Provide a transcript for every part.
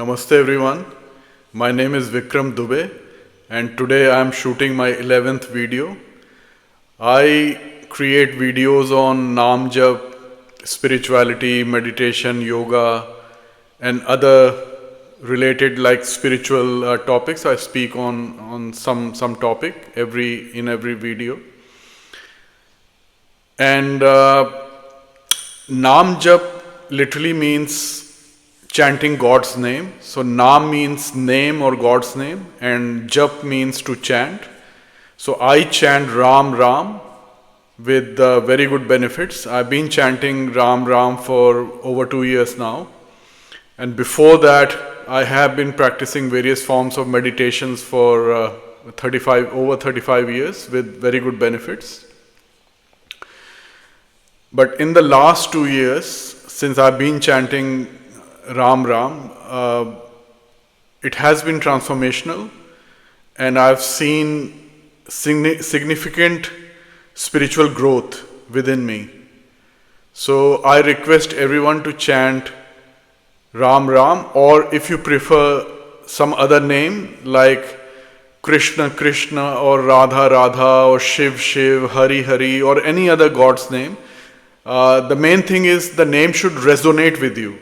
Namaste everyone. My name is Vikram Dubey and today I am shooting my 11th video. I create videos on Naam Jap, spirituality, meditation, yoga and other related like spiritual topics. I speak on some topic in every video. And Naam Jap literally means chanting God's name. So Naam means name or God's name and Jap means to chant. So I chant Ram Ram with very good benefits. I've been chanting Ram Ram for over 2 years now. And before that, I have been practicing various forms of meditations for over 35 years with very good benefits. But in the last 2 years, since I've been chanting Ram Ram, it has been transformational and I've seen significant spiritual growth within me. So I request everyone to chant Ram Ram, or if you prefer some other name like Krishna Krishna or Radha Radha or Shiv Shiv, Hari Hari or any other God's name. The main thing is the name should resonate with you.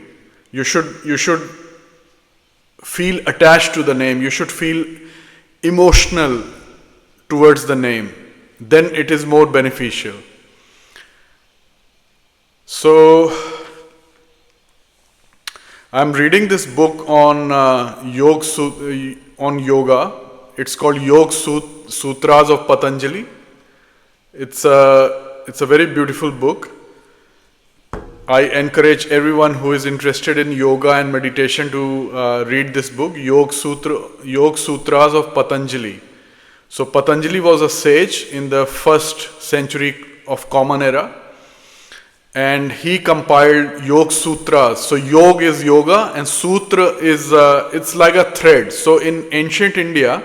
You should feel attached to the name. You should feel emotional towards the name. Then it is more beneficial. So, I'm reading this book on yoga. It's called Yoga Sutras of Patanjali. It's a very beautiful book. I encourage everyone who is interested in yoga and meditation to read this book, Yoga Sutras of Patanjali. So Patanjali was a sage in the 1st century of Common Era, and he compiled Yoga Sutras. So Yoga is yoga and Sutra is it's like a thread. So in ancient India,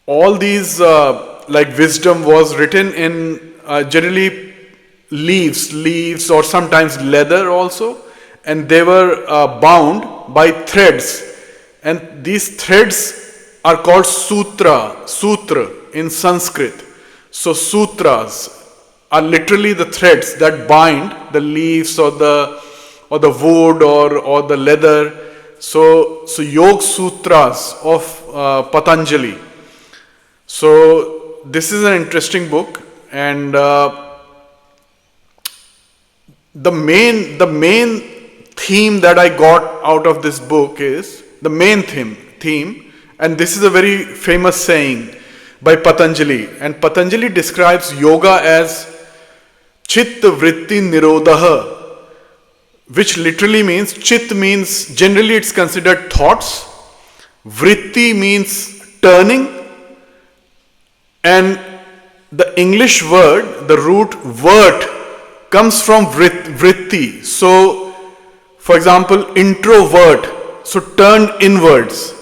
all these like wisdom was written in generally leaves or sometimes leather also, and they were bound by threads, and these threads are called sutra in Sanskrit. So sutras are literally the threads that bind the leaves or the wood or the leather. So Yoga Sutras of Patanjali. So this is an interesting book, and the main theme that I got out of this book is the main theme, and this is a very famous saying by Patanjali, and Patanjali describes yoga as Chitta Vritti Nirodha, which literally means, Chit means, generally it's considered thoughts, Vritti means turning, and the English word, the root vert, comes from vritti. So, for example, introvert, so turn inwards.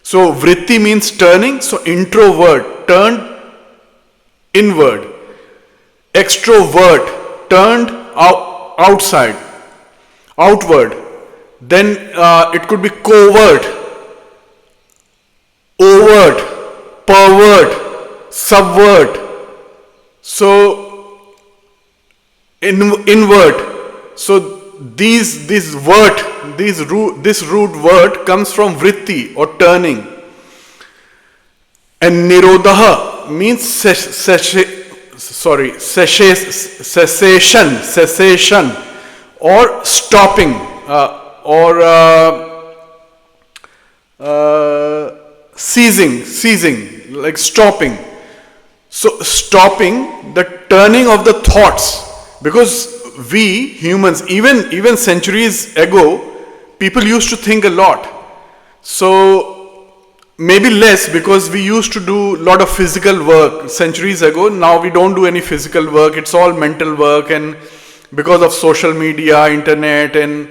So, vritti means turning, so introvert, turned inward. Extrovert, turned outward. Then it could be covert, overt, pervert, subvert. So, invert. So this root word comes from vritti or turning, and nirodha means cessation or stopping ceasing, like stopping. So stopping the turning of the thoughts. Because we humans, even centuries ago, people used to think a lot. So maybe less, because we used to do a lot of physical work centuries ago. Now we don't do any physical work. It's all mental work, and because of social media, internet and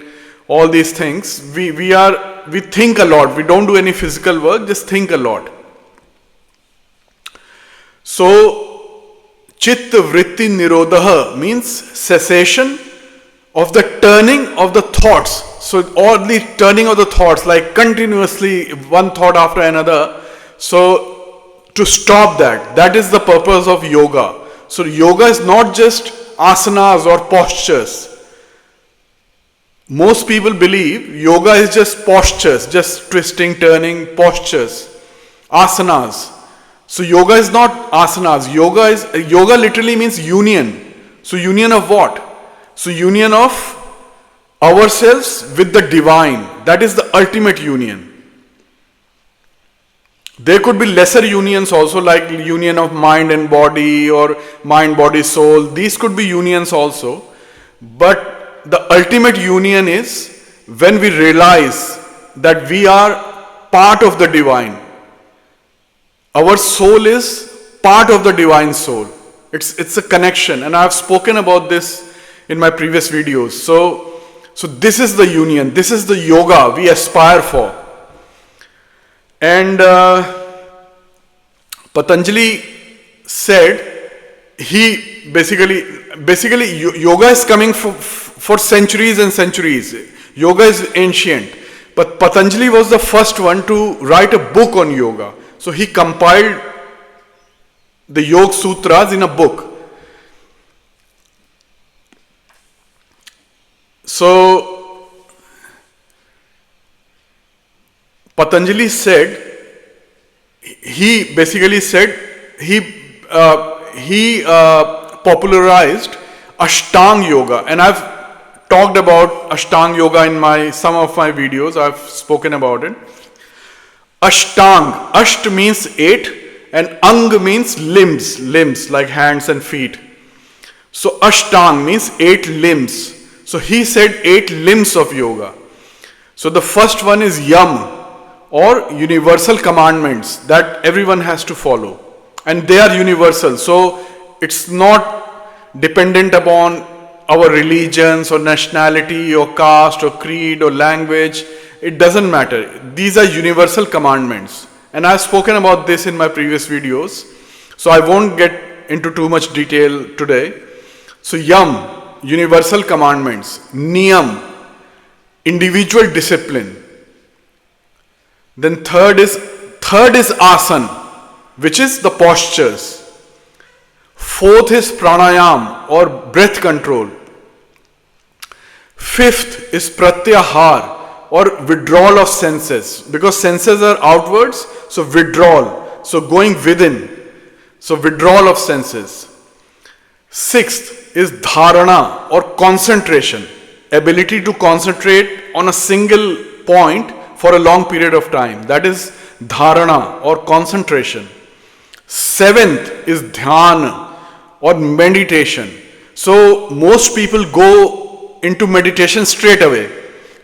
all these things, we think a lot. We don't do any physical work, just think a lot. So Chitta Vritti Nirodha means cessation of the turning of the thoughts. So, all the turning of the thoughts, like continuously one thought after another. So, to stop that, that is the purpose of yoga. So, yoga is not just asanas or postures. Most people believe yoga is just postures, just twisting, turning, postures, asanas. So yoga is not asanas. Yoga literally means union. So union of what? So union of ourselves with the divine. That is the ultimate union. There could be lesser unions also, like union of mind and body, or mind, body, soul. These could be unions also. But the ultimate union is when we realize that we are part of the divine. Our soul is part of the divine soul. It's a connection, and I have spoken about this in my previous videos. So this is the union. This is the yoga we aspire for. And Patanjali said, he basically yoga is coming for centuries and centuries. Yoga is ancient, but Patanjali was the first one to write a book on yoga. So he compiled the Yoga Sutras in a book. So Patanjali said, he popularized Ashtanga Yoga, and I've talked about Ashtanga Yoga in some of my videos. I've spoken about it. Ashtang, Asht means 8, and Ang means limbs like hands and feet. So Ashtang means 8 limbs. So he said 8 limbs of yoga. So the first one is Yam, or universal commandments that everyone has to follow, and they are universal. So it's not dependent upon our religions or nationality or caste or creed or language. It doesn't matter. These are universal commandments, and I've spoken about this in my previous videos, so I won't get into too much detail today. So Yam, universal commandments. Niyam, individual discipline. Then third is asan, which is the postures. Fourth is pranayam, or breath control. Fifth is pratyahar, or withdrawal of senses, because senses are outwards, so withdrawal, so going within, so withdrawal of senses. Sixth is dharana, or concentration, ability to concentrate on a single point for a long period of time. That is dharana, or concentration. Seventh is dhyana, or meditation. So most people go into meditation straight away,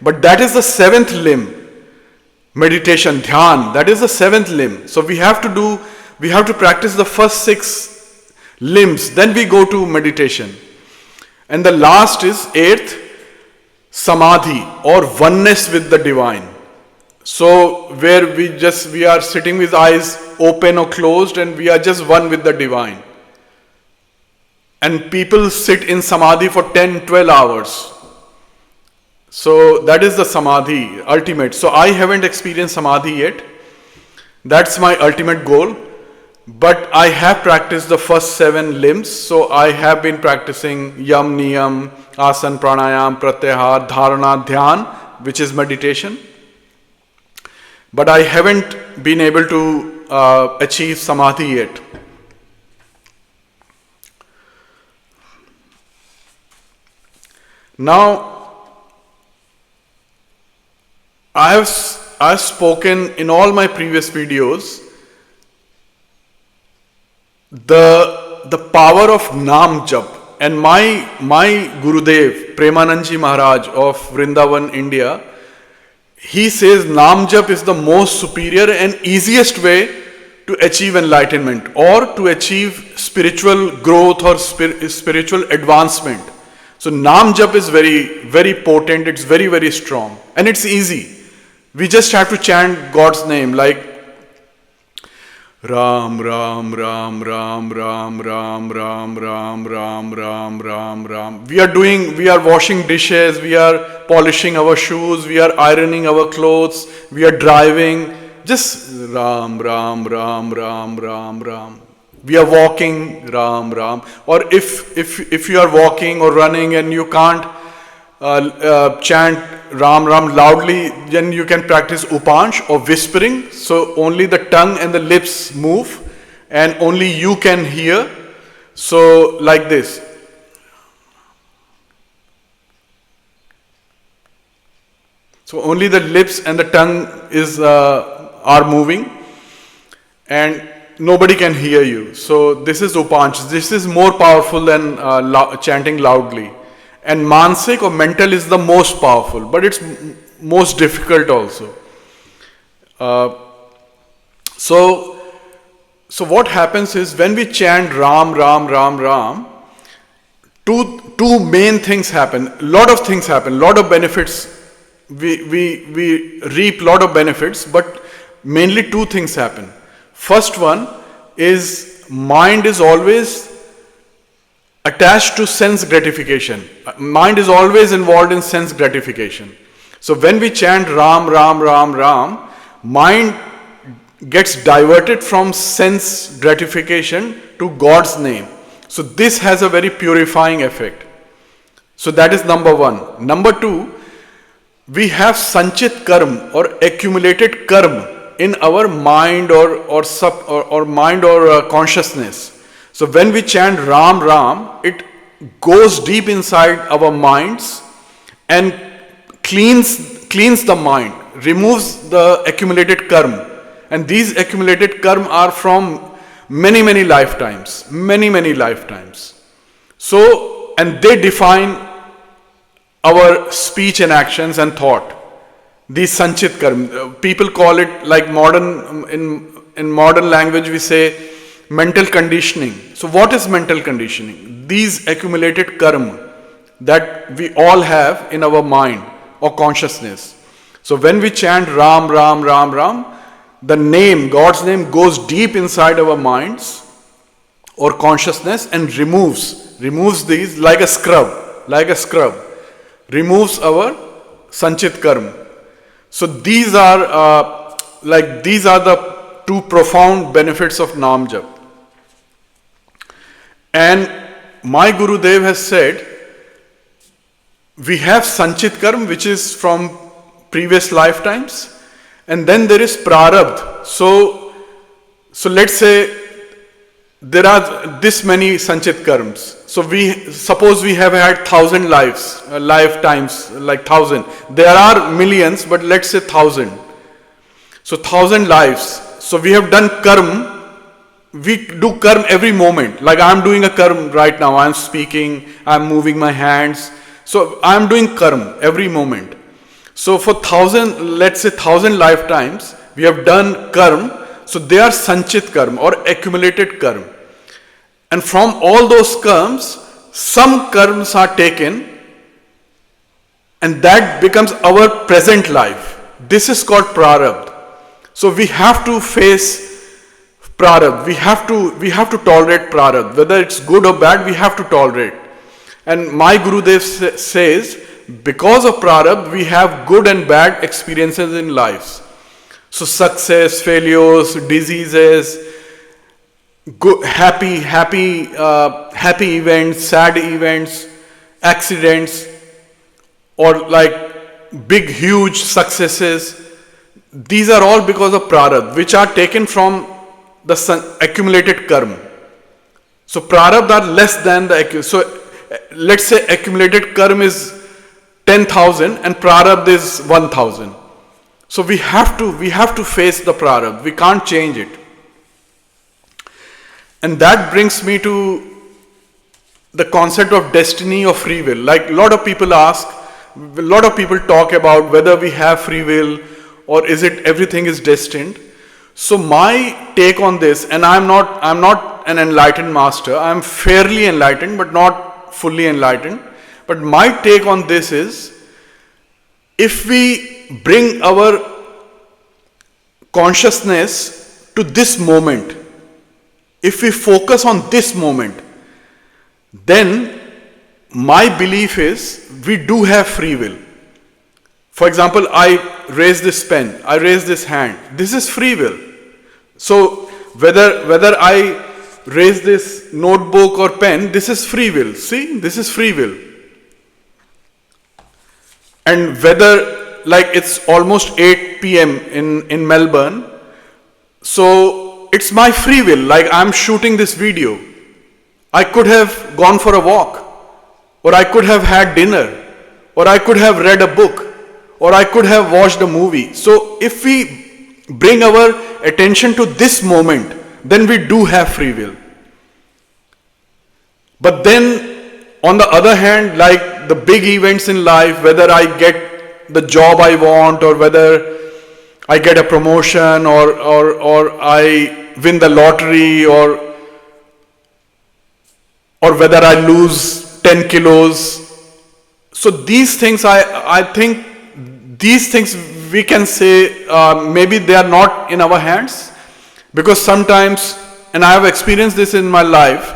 but that is the 7th limb. Meditation, dhyan, that is the 7th limb. So we have to practice the first 6 limbs, then we go to meditation. And the last is 8th, samadhi, or oneness with the divine. So where we are sitting with eyes open or closed, and we are just one with the divine. And people sit in samadhi for 10, 12 hours. So that is the samadhi, ultimate. So I haven't experienced samadhi yet. That's my ultimate goal. But I have practiced the first 7 limbs. So I have been practicing yam, niyam, asan, pranayam, pratyahar, dharana, dhyan, which is meditation. But I haven't been able to achieve samadhi yet. Now, I've spoken in all my previous videos the power of Naam Jap, and my Gurudev Premanandji Maharaj of Vrindavan, India, he says Naam Jap is the most superior and easiest way to achieve enlightenment, or to achieve spiritual growth or spiritual advancement. So Naam Jap is very, very potent, it's very, very strong, and it's easy. We just have to chant God's name, like Ram, Ram, Ram, Ram, Ram, Ram, Ram, Ram, Ram, Ram, Ram, Ram. We are washing dishes, we are polishing our shoes, we are ironing our clothes, we are driving. Just Ram, Ram, Ram, Ram, Ram, Ram. We are walking, Ram, Ram. Or if you are walking or running and you can't chant Ram Ram loudly, then you can practice upanch or whispering. So only the tongue and the lips move and only you can hear. So like this. So only the lips and the tongue are moving and nobody can hear you. So this is upanch. This is more powerful than chanting loudly. And mansik or mental is the most powerful, but it's most difficult also. So what happens is when we chant Ram, Ram, Ram, Ram, two main things happen. A lot of things happen, lot of benefits. We reap lot of benefits, but mainly two things happen. First one is mind is always attached to sense gratification. Mind is always involved in sense gratification. So when we chant Ram, Ram, Ram, Ram, mind gets diverted from sense gratification to God's name. So this has a very purifying effect. So that is number one. Number two, we have sanchit karma or accumulated karma in our mind or mind or consciousness. So when we chant Ram Ram, it goes deep inside our minds and cleans the mind, removes the accumulated karma. And these accumulated karma are from many lifetimes. So, and they define our speech and actions and thought. These sanchit karma, people call it like in modern language we say mental conditioning. So what is mental conditioning? These accumulated karma that we all have in our mind or consciousness. So when we chant Ram, Ram, Ram, Ram, the name, God's name goes deep inside our minds or consciousness and removes these like a scrub, removes our sanchit karma. So these are the two profound benefits of Naam Jap. And my Gurudev has said, we have sanchit karma, which is from previous lifetimes, and then there is prarabdha. So let's say there are this many sanchit karmas. So suppose we have had 1,000 lifetimes, like 1,000. There are millions, but let's say 1,000. So 1,000 lives. So we have done karma. We do karma every moment. Like I am doing a karma right now. I am speaking, I am moving my hands. So I am doing karma every moment. So for 1,000, let's say 1,000 lifetimes, we have done karma. So they are sanchit karma or accumulated karma. And from all those karmas, some karmas are taken and that becomes our present life. This is called prarabdha. So we have to face prarabdha. We have to tolerate prarabdha. Whether it's good or bad, we have to tolerate. And my Gurudev says, because of prarabdha, we have good and bad experiences in lives. So success, failures, diseases, good, happy events, sad events, accidents, or like big, huge successes. These are all because of prarabdha, which are taken from the accumulated karma. So prarabdha are less than so let's say accumulated karma is 10,000 and prarabdha is 1,000. So we have to face the prarabdha. We can't change it. And that brings me to the concept of destiny or free will. Like a lot of people talk about whether we have free will or is it everything is destined. So my take on this, and I'm not an enlightened master. I'm fairly enlightened, but not fully enlightened. But my take on this is, if we bring our consciousness to this moment, if we focus on this moment, then my belief is we do have free will. For example, I raise this pen, I raise this hand. This is free will. So whether I raise this notebook or pen, this is free will. See, this is free will. And whether, like, it's almost 8 p.m. in Melbourne, so it's my free will. Like, I'm shooting this video. I could have gone for a walk, or I could have had dinner, or I could have read a book, or I could have watched a movie. So if we bring our attention to this moment, then we do have free will. But then, on the other hand, like the big events in life, whether I get the job I want, or whether I get a promotion, or I win the lottery, or whether I lose 10 kilos. So these things, I think these things we can say maybe they are not in our hands, because sometimes, and I have experienced this in my life,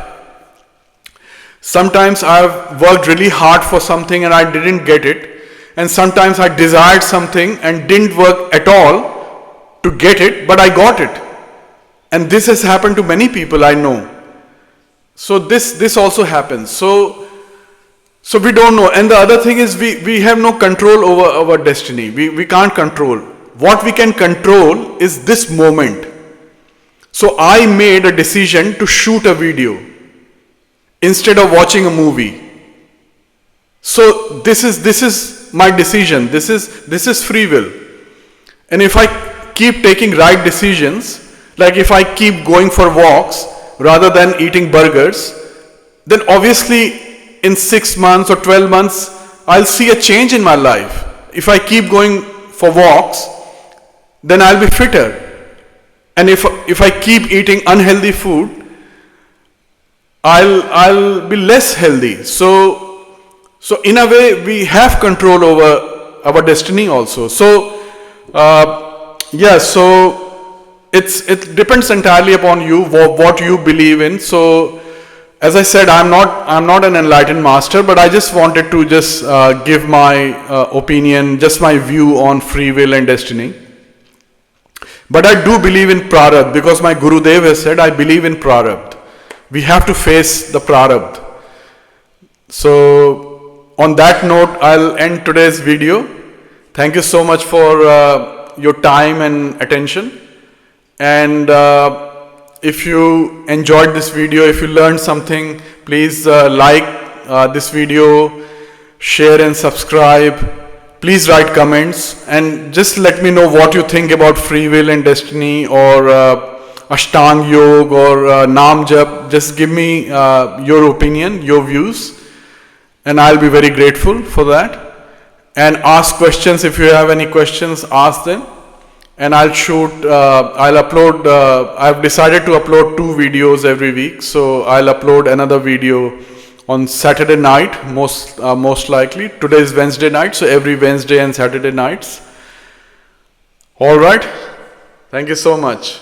sometimes I have worked really hard for something and I didn't get it, and sometimes I desired something and didn't work at all to get it, but I got it. And this has happened to many people I know. So this also happens. So we don't know. And the other thing is we have no control over our destiny. We can't control. What we can control is this moment. So I made a decision to shoot a video instead of watching a movie. So this is my decision. This is free will. And if I keep taking right decisions, like if I keep going for walks rather than eating burgers, then obviously in 6 months or 12 months, I'll see a change in my life. If I keep going for walks, then I'll be fitter. And if I keep eating unhealthy food, I'll be less healthy. So in a way, we have control over our destiny also. So so it depends entirely upon you, what you believe in. So as I said, I'm not an enlightened master, but I just wanted to just give my opinion, just my view on free will and destiny. But I do believe in prarabdha, because my Gurudev has said, I believe in prarabdha. We have to face the prarabdha. So on that note, I'll end today's video. Thank you so much for your time and attention. And if you enjoyed this video, if you learned something, please like this video, share and subscribe. Please write comments and just let me know what you think about free will and destiny, or Ashtang Yoga, or Naam Jap. Just give me your opinion, your views, and I'll be very grateful for that. And ask questions. If you have any questions, ask them. And I'll upload, I've decided to upload 2 videos every week. So I'll upload another video on Saturday night, most likely. Today is Wednesday night, so every Wednesday and Saturday nights. All right. Thank you so much.